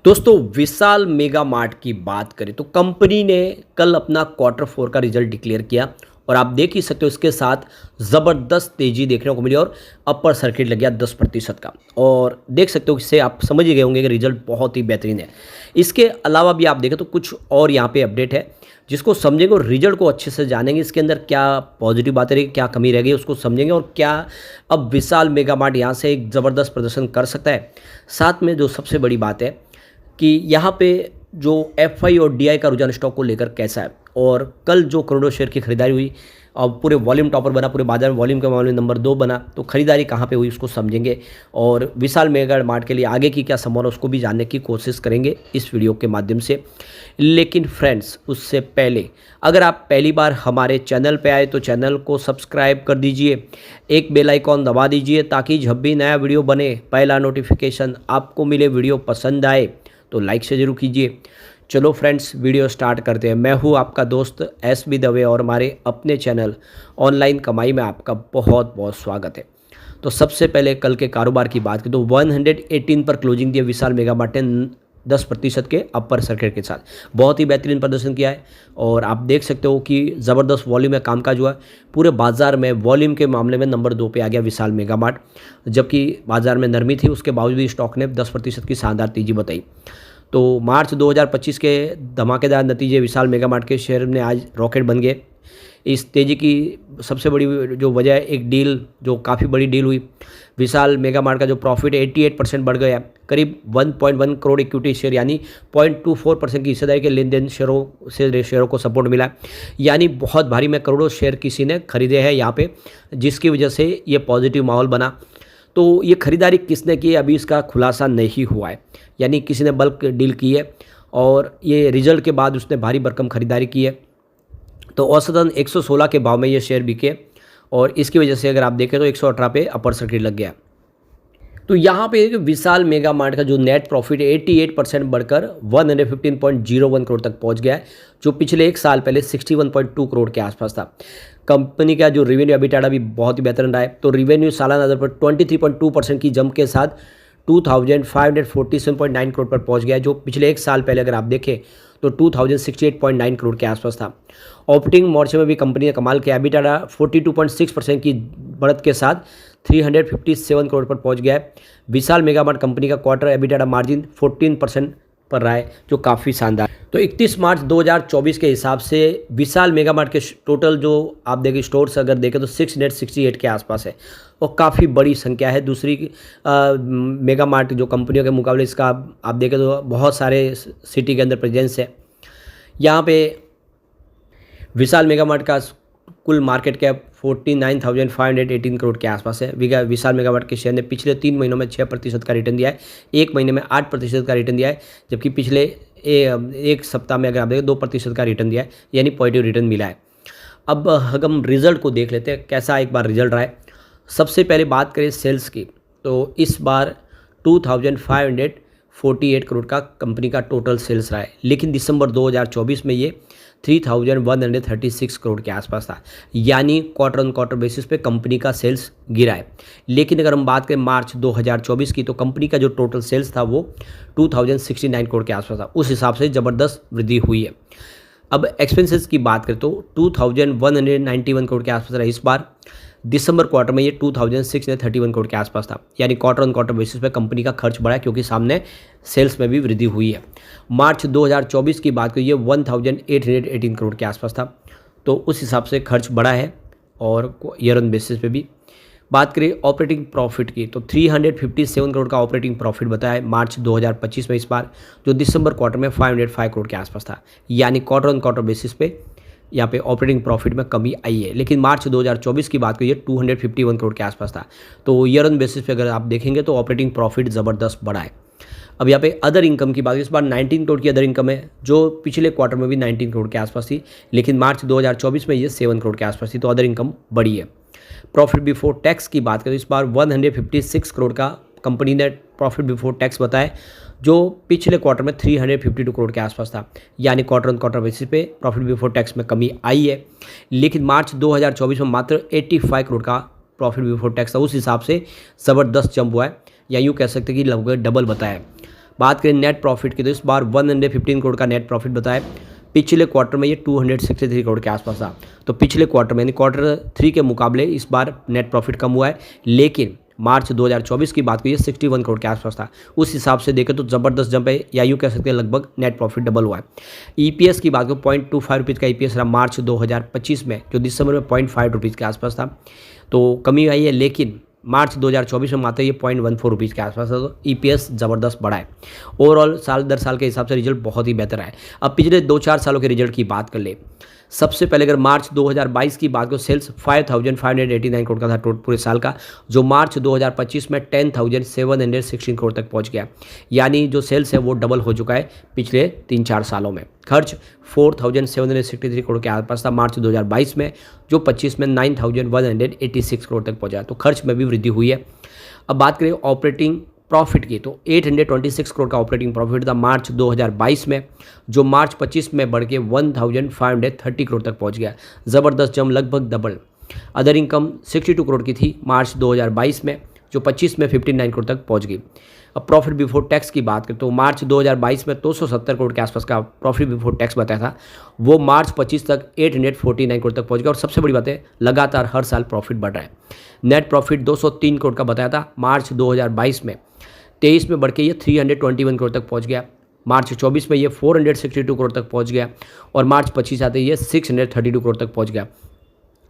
दोस्तों विशाल mega mart की बात करें तो कंपनी ने कल अपना क्वार्टर फोर का रिजल्ट डिक्लेयर किया और आप देख ही सकते हो इसके साथ ज़बरदस्त तेज़ी देखने को मिली और अपर सर्किट लग गया 10% का। और देख सकते हो इससे आप समझ ही गए होंगे कि रिजल्ट बहुत ही बेहतरीन है। इसके अलावा भी आप देखें तो कुछ और यहाँ पे अपडेट है जिसको समझेंगे और रिजल्ट को अच्छे से जानेंगे। इसके अंदर क्या पॉजिटिव बातें रही, क्या कमी रह गई उसको समझेंगे और क्या अब विशाल मेगा मार्ट यहाँ से एक ज़बरदस्त प्रदर्शन कर सकता है। साथ में जो सबसे बड़ी बात है कि यहाँ पे जो एफआई और डीआई का रुझान स्टॉक को लेकर कैसा है और कल जो करोड़ों शेयर की खरीदारी हुई और पूरे वॉल्यूम टॉपर बना, पूरे बाजार में वॉल्यूम के मामले में नंबर 2 बना, तो खरीदारी कहाँ पे हुई उसको समझेंगे और विशाल मेगा मार्ट के लिए आगे की क्या संभावना उसको भी जानने की कोशिश करेंगे इस वीडियो के माध्यम से। लेकिन फ्रेंड्स उससे पहले अगर आप पहली बार हमारे चैनल पे आए तो चैनल को सब्सक्राइब कर दीजिए, एक बेल आइकॉन दबा दीजिए ताकि जब भी नया वीडियो बने पहला नोटिफिकेशन आपको मिले। वीडियो पसंद आए तो लाइक से जरूर कीजिए। चलो फ्रेंड्स वीडियो स्टार्ट करते हैं। मैं हूं आपका दोस्त एस बी दवे और हमारे अपने चैनल ऑनलाइन कमाई में आपका बहुत बहुत स्वागत है। तो सबसे पहले कल के कारोबार की बात करें तो 118 पर क्लोजिंग दिया विशाल मेगा मार्ट ने 10% के अपर सर्किट के साथ बहुत ही बेहतरीन प्रदर्शन किया है और आप देख सकते हो कि ज़बरदस्त वॉल्यूम में कामकाज हुआ है। पूरे बाजार में वॉल्यूम के मामले में नंबर 2 पे आ गया विशाल मेगा मार्ट, जबकि बाजार में नरमी थी उसके बावजूद भी स्टॉक ने 10% की शानदार तेजी बताई। तो मार्च 2025 के धमाकेदार नतीजे विशाल मेगा मार्ट के शेयर में आज रॉकेट बन गए। इस तेज़ी की सबसे बड़ी जो वजह है एक डील जो काफ़ी बड़ी डील हुई। विशाल मेगा मार्ट का जो प्रॉफिट 88% बढ़ गया, करीब 1.1 करोड़ इक्विटी शेयर यानी 0.24% की हिस्सेदारी के लेन देन शेयरों को सपोर्ट मिला, यानी बहुत भारी में करोड़ों शेयर किसी ने खरीदे हैं यहाँ पे, जिसकी वजह से ये पॉजिटिव माहौल बना। तो ये खरीदारी किसने की अभी इसका खुलासा नहीं हुआ है, यानी किसी ने बल्क डील की है और ये रिजल्ट के बाद उसने भारी भरकम खरीदारी की है। तो औसतन 116 के भाव में ये शेयर बिके और इसकी वजह से अगर आप देखें तो 118 पे अपर सर्किट लग गया। तो यहाँ पे विशाल मेगा मार्ट का जो नेट प्रॉफिट 88% बढ़कर 115.01 करोड़ तक पहुँच गया है, जो पिछले एक साल पहले 61.2 करोड़ के आसपास था। कंपनी का जो रिवेन्यू एबिटाडा भी बहुत ही बेहतरीन रहा है। तो रिवेन्यू सालाना आधार पर 23.2% की जंप के साथ 2547.9 करोड़ पर पहुंच गया, जो पिछले एक साल पहले अगर आप देखें तो 2068.9 करोड़ के आसपास था। ऑपरेटिंग मोर्चे में भी कंपनी ने कमाल किया, एबिटाडा 42.6% की बढ़त के साथ 357 करोड़ पर पहुंच गया है। विशाल मेगा मार्ट कंपनी का क्वार्टर एबिटाडा मार्जिन 14% पर रहा है, जो काफ़ी शानदार। तो 31 मार्च 2024 के हिसाब से विशाल मेगा मार्ट के टोटल जो आप देखें स्टोर्स अगर देखें तो 668 के आसपास है और काफ़ी बड़ी संख्या है। दूसरी मेगा मार्ट जो कंपनियों के मुकाबले इसका आप देखें तो बहुत सारे सिटी के अंदर प्रेजेंस है। यहाँ पे विशाल मेगा मार्ट का कुल मार्केट कैप 49,518 करोड़ के आसपास है। विशाल मेगा मार्ट के शेयर ने पिछले 3 महीनों में 6% का रिटर्न दिया है, एक महीने में 8% का रिटर्न दिया है, जबकि पिछले एक सप्ताह में अगर आप देखें 2% का रिटर्न दिया है, यानी पॉजिटिव रिटर्न मिला है। अब हम रिजल्ट को देख लेते हैं कैसा एक बार रिजल्ट रहा है। सबसे पहले बात करें सेल्स की तो इस बार 2,548 करोड़ का कंपनी का टोटल सेल्स रहा है, लेकिन दिसंबर 2024 में ये 3,136 करोड़ के आसपास था, यानी क्वार्टर ऑन क्वार्टर बेसिस पे कंपनी का सेल्स गिरा है। लेकिन अगर हम बात करें मार्च 2024 की तो कंपनी का जो टोटल सेल्स था वो 2,069 करोड़ के आसपास था, उस हिसाब से ज़बरदस्त वृद्धि हुई है। अब एक्सपेंसेस की बात करें तो 2,191 करोड़ के आसपास रहा इस बार। दिसंबर क्वार्टर में ये 2,631 करोड़ के आसपास था, यानी क्वार्टर ऑन क्वार्टर बेसिस पे कंपनी का खर्च बढ़ा है क्योंकि सामने सेल्स में भी वृद्धि हुई है। मार्च 2024 की बात करिए 1,818 करोड़ के आसपास था, तो उस हिसाब से खर्च बढ़ा है। और ईयर ऑन बेसिस पे भी बात करें ऑपरेटिंग प्रॉफिट की तो 357 करोड़ का ऑपरेटिंग प्रॉफिट बताया है मार्च 2025 में इस बार, जो दिसंबर क्वार्टर में 505 करोड़ के आसपास था, यानी क्वार्टर ऑन क्वार्टर बेसिस पे यहाँ पे ऑपरेटिंग प्रॉफिट में कमी आई है। लेकिन मार्च 2024 की बात करिए 251 करोड़ के आसपास था, तो ईयर ऑन बेसिस पे अगर आप देखेंगे तो ऑपरेटिंग प्रॉफिट ज़बरदस्त बढ़ा है। अब यहाँ पे अदर इनकम की बात इस बार 19 करोड़ की अदर इनकम है, जो पिछले क्वार्टर में भी 19 करोड़ के आसपास थी, लेकिन मार्च 2024 में ये 7 करोड़ के आसपास थी, तो अदर इनकम बढ़ी है। प्रॉफिट बिफोर टैक्स की बात करें इस बार 156 करोड़ का कंपनी ने प्रॉफिट बिफोर टैक्स बताया, जो पिछले क्वार्टर में 352 करोड़ के आसपास था, यानी क्वार्टर ऑन क्वार्टर बेसिस पे प्रॉफिट बिफोर टैक्स में कमी आई है। लेकिन मार्च 2024 में मात्र 85 करोड़ का प्रॉफिट बिफोर टैक्स था, उस हिसाब से ज़बरदस्त जंप हुआ है, या यूँ कह सकते हैं कि लगभग डबल बताया है। बात करें नेट प्रॉफिट की तो इस बार 115 करोड़ का नेट प्रॉफिट बताया। पिछले क्वार्टर में ये 263 करोड़ के आसपास था। तो पिछले क्वार्टर में यानी Q3 के मुकाबले इस बार नेट प्रॉफिट कम हुआ है, लेकिन मार्च 2024 की बात करिए 61 करोड़ के आसपास था। उस हिसाब से देखें तो ज़बरदस्त जंप है, या यूँ कह सकते हैं लगभग नेट प्रॉफिट डबल हुआ है। ईपीएस की बात करें 0.25 रुपीज़ का ईपीएस रहा मार्च 2025 में, जो दिसंबर में 0.5 रुपीज़ के आसपास था, तो कमी आई है। लेकिन मार्च 2024 में मात्र ये 0.14 रुपीज़ के आसपास था। तो ईपीएस ज़बरदस्त बढ़ा है। ओवरऑल साल दर साल के हिसाब से रिजल्ट बहुत ही बेहतर है। अब पिछले 2-4 सालों के रिजल्ट की बात कर ले। सबसे पहले अगर मार्च 2022 की बात करो, सेल्स 5,589 करोड़ का था पूरे साल का, जो मार्च 2025 में 10,716 करोड़ तक पहुंच गया। यानी जो सेल्स है वो डबल हो चुका है पिछले 3-4 सालों में। खर्च 4,763 करोड़ के आसपास था मार्च 2022 में, जो 25 में 9,186 करोड़ तक पहुंचा। तो खर्च में भी वृद्धि हुई है। अब बात करें ऑपरेटिंग प्रॉफिट की तो 826 करोड़ का ऑपरेटिंग प्रॉफिट था मार्च 2022 में, जो मार्च 25 में बढ़ के 1,530 करोड़ तक पहुंच गया। ज़बरदस्त जंप, लगभग डबल। अदर इनकम 62 करोड़ की थी मार्च 2022 में, जो 25 में 59 करोड़ तक पहुंच गई। अब प्रॉफिट बिफोर टैक्स की बात करें तो मार्च 2022 में 270 करोड़ के आसपास का प्रॉफिट बिफोर टैक्स बताया था, वो मार्च 25 तक 849 करोड़ तक पहुंच गया। और सबसे बड़ी बात है, लगातार हर साल प्रॉफिट बढ़ रहा है। नेट प्रॉफिट 203 करोड़ का बताया था मार्च 2022 में, 23 में बढ़ के ये 321 करोड़ तक पहुंच गया। मार्च 24 में ये 462 करोड़ तक पहुंच गया, और मार्च 25 आते ये 632 करोड़ तक पहुंच गया।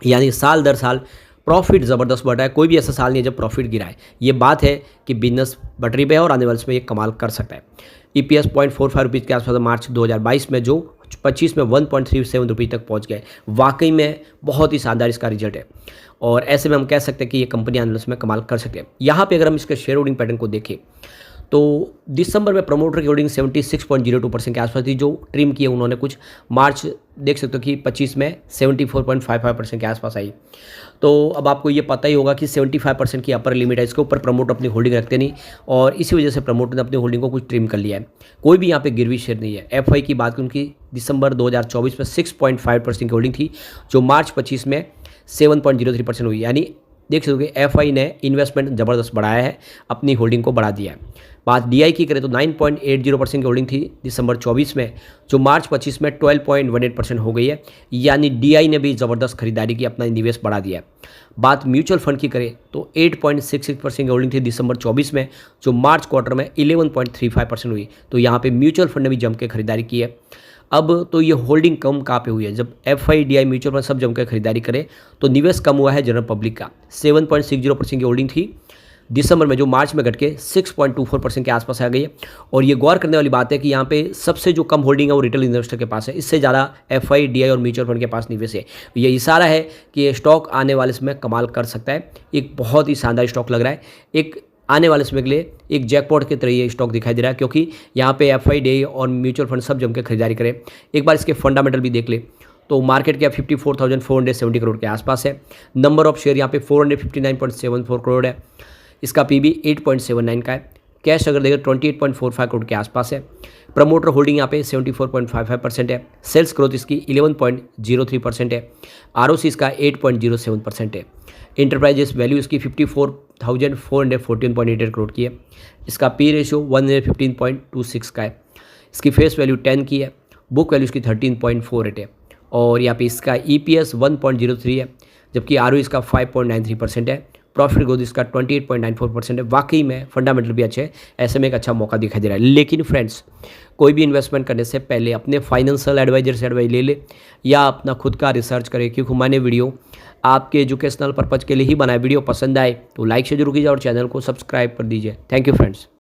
यानी साल दर साल प्रॉफिट ज़बरदस्त बढ़ रहा है। कोई भी ऐसा साल नहीं है जब प्रॉफिट गिरा है। ये बात है कि बिजनेस बटरी पे है और आने वाले में ये कमाल कर सकता है। ईपीएस 0.45 रुपीज़ के आसपास मार्च 2022 में, जो 25 में 1.37 रुपये तक पहुंच गए। वाकई में बहुत ही शानदार इसका रिजल्ट है, और ऐसे में हम कह सकते हैं कि ये कंपनी आने वाले में कमाल कर सकते हैं। यहाँ पे अगर हम इसके शेयर होल्डिंग पैटर्न को देखें तो दिसंबर में प्रमोटर की होल्डिंग 76.02% के आसपास थी, जो ट्रिम की है उन्होंने कुछ। मार्च देख सकते हो कि 25 में 74.55% के आसपास आई। तो अब आपको ये पता ही होगा कि 75% की अपर लिमिट है, इसके ऊपर प्रमोटर अपनी होल्डिंग रखते नहीं, और इसी वजह से प्रमोटर ने अपनी होल्डिंग को कुछ ट्रिम कर लिया है। कोई भी यहाँ पे गिरवी शेयर नहीं है। एफआई की बात करें, उनकी दिसंबर 2024 में 6.5% की होल्डिंग थी, जो मार्च 25 में 7.03% हुई। यानी देख सकते हो कि एफआई ने इन्वेस्टमेंट ज़बरदस्त बढ़ाया है, अपनी होल्डिंग को बढ़ा दिया है। बात डीआई की करें तो 9.80% की होल्डिंग थी दिसंबर 24 में, जो मार्च 25 में 12.18% हो गई है। यानी डीआई ने भी ज़बरदस्त खरीदारी की, अपना निवेश बढ़ा दिया है। बात म्यूचुअल फंड की करें तो 8.66% की होल्डिंग थी दिसंबर 24 में, जो मार्च क्वार्टर में 11.35% हुई। तो यहाँ पे म्यूचुअल फंड ने भी जम के खरीदारी की है। अब तो ये होल्डिंग कम कहाँ पे हुई है, जब एफआई डीआई म्यूचुअल फंड सब जमकर खरीदारी करे तो निवेश कम हुआ है जनरल पब्लिक का। 7.60% की होल्डिंग थी दिसंबर में, जो मार्च में घट के 6.24% के आसपास आ गई है। और ये गौर करने वाली बात है कि यहाँ पे सबसे जो कम होल्डिंग है वो रिटेल इन्वेस्टर के पास है, इससे ज़्यादा एफआई डीआई और म्यूचुअल फंड के पास निवेश है। ये इशारा है कि ये स्टॉक आने वाले समय कमाल कर सकता है। एक बहुत ही शानदार स्टॉक लग रहा है। एक आने वाले समय के लिए एक जैकपॉट की तरह ये स्टॉक दिखाई दे रहा है, क्योंकि यहाँ पे एफआई डीआई और म्यूचुअल फंड सब जम के खरीदारी करें। एक बार इसके फंडामेंटल भी देख ले तो मार्केट कैप 54,470 करोड़ के आसपास है। नंबर ऑफ शेयर यहाँ पे 459.74 करोड़ है। इसका पीबी 8.79 का है। कैश अगर देखें 28.45 करोड़ के आसपास है। प्रमोटर होल्डिंग यहाँ पे 74.55% है। सेल्स ग्रोथ इसकी 11.03% है। आरओसी इसका 8.07% है। इंटरप्राइजेस वैल्यू इसकी 54,414.88 करोड़ की है। इसका पी रेशियो 115.26 का है। इसकी फेस वैल्यू 10 की है। बुक वैल्यू इसकी 13.48 है। और यहाँ पे इसका ईपीएस 1.03 है, जबकि आरओई इसका 5.93% है। प्रॉफिट ग्रोथ इसका 28.94% है। वाकई में फंडामेंटल भी अच्छे हैं, ऐसे में एक अच्छा मौका दिखाई दे रहा है। लेकिन फ्रेंड्स, कोई भी इन्वेस्टमेंट करने से पहले अपने फाइनेंशियल एडवाइजर से एडवाइस ले ले, या अपना खुद का रिसर्च करें, क्योंकि मैंने वीडियो आपके एजुकेशनल पर्पज़ के लिए ही बनाया। वीडियो पसंद आए तो लाइक से जरूर कीजिए और चैनल को सब्सक्राइब कर दीजिए। Thank you friends.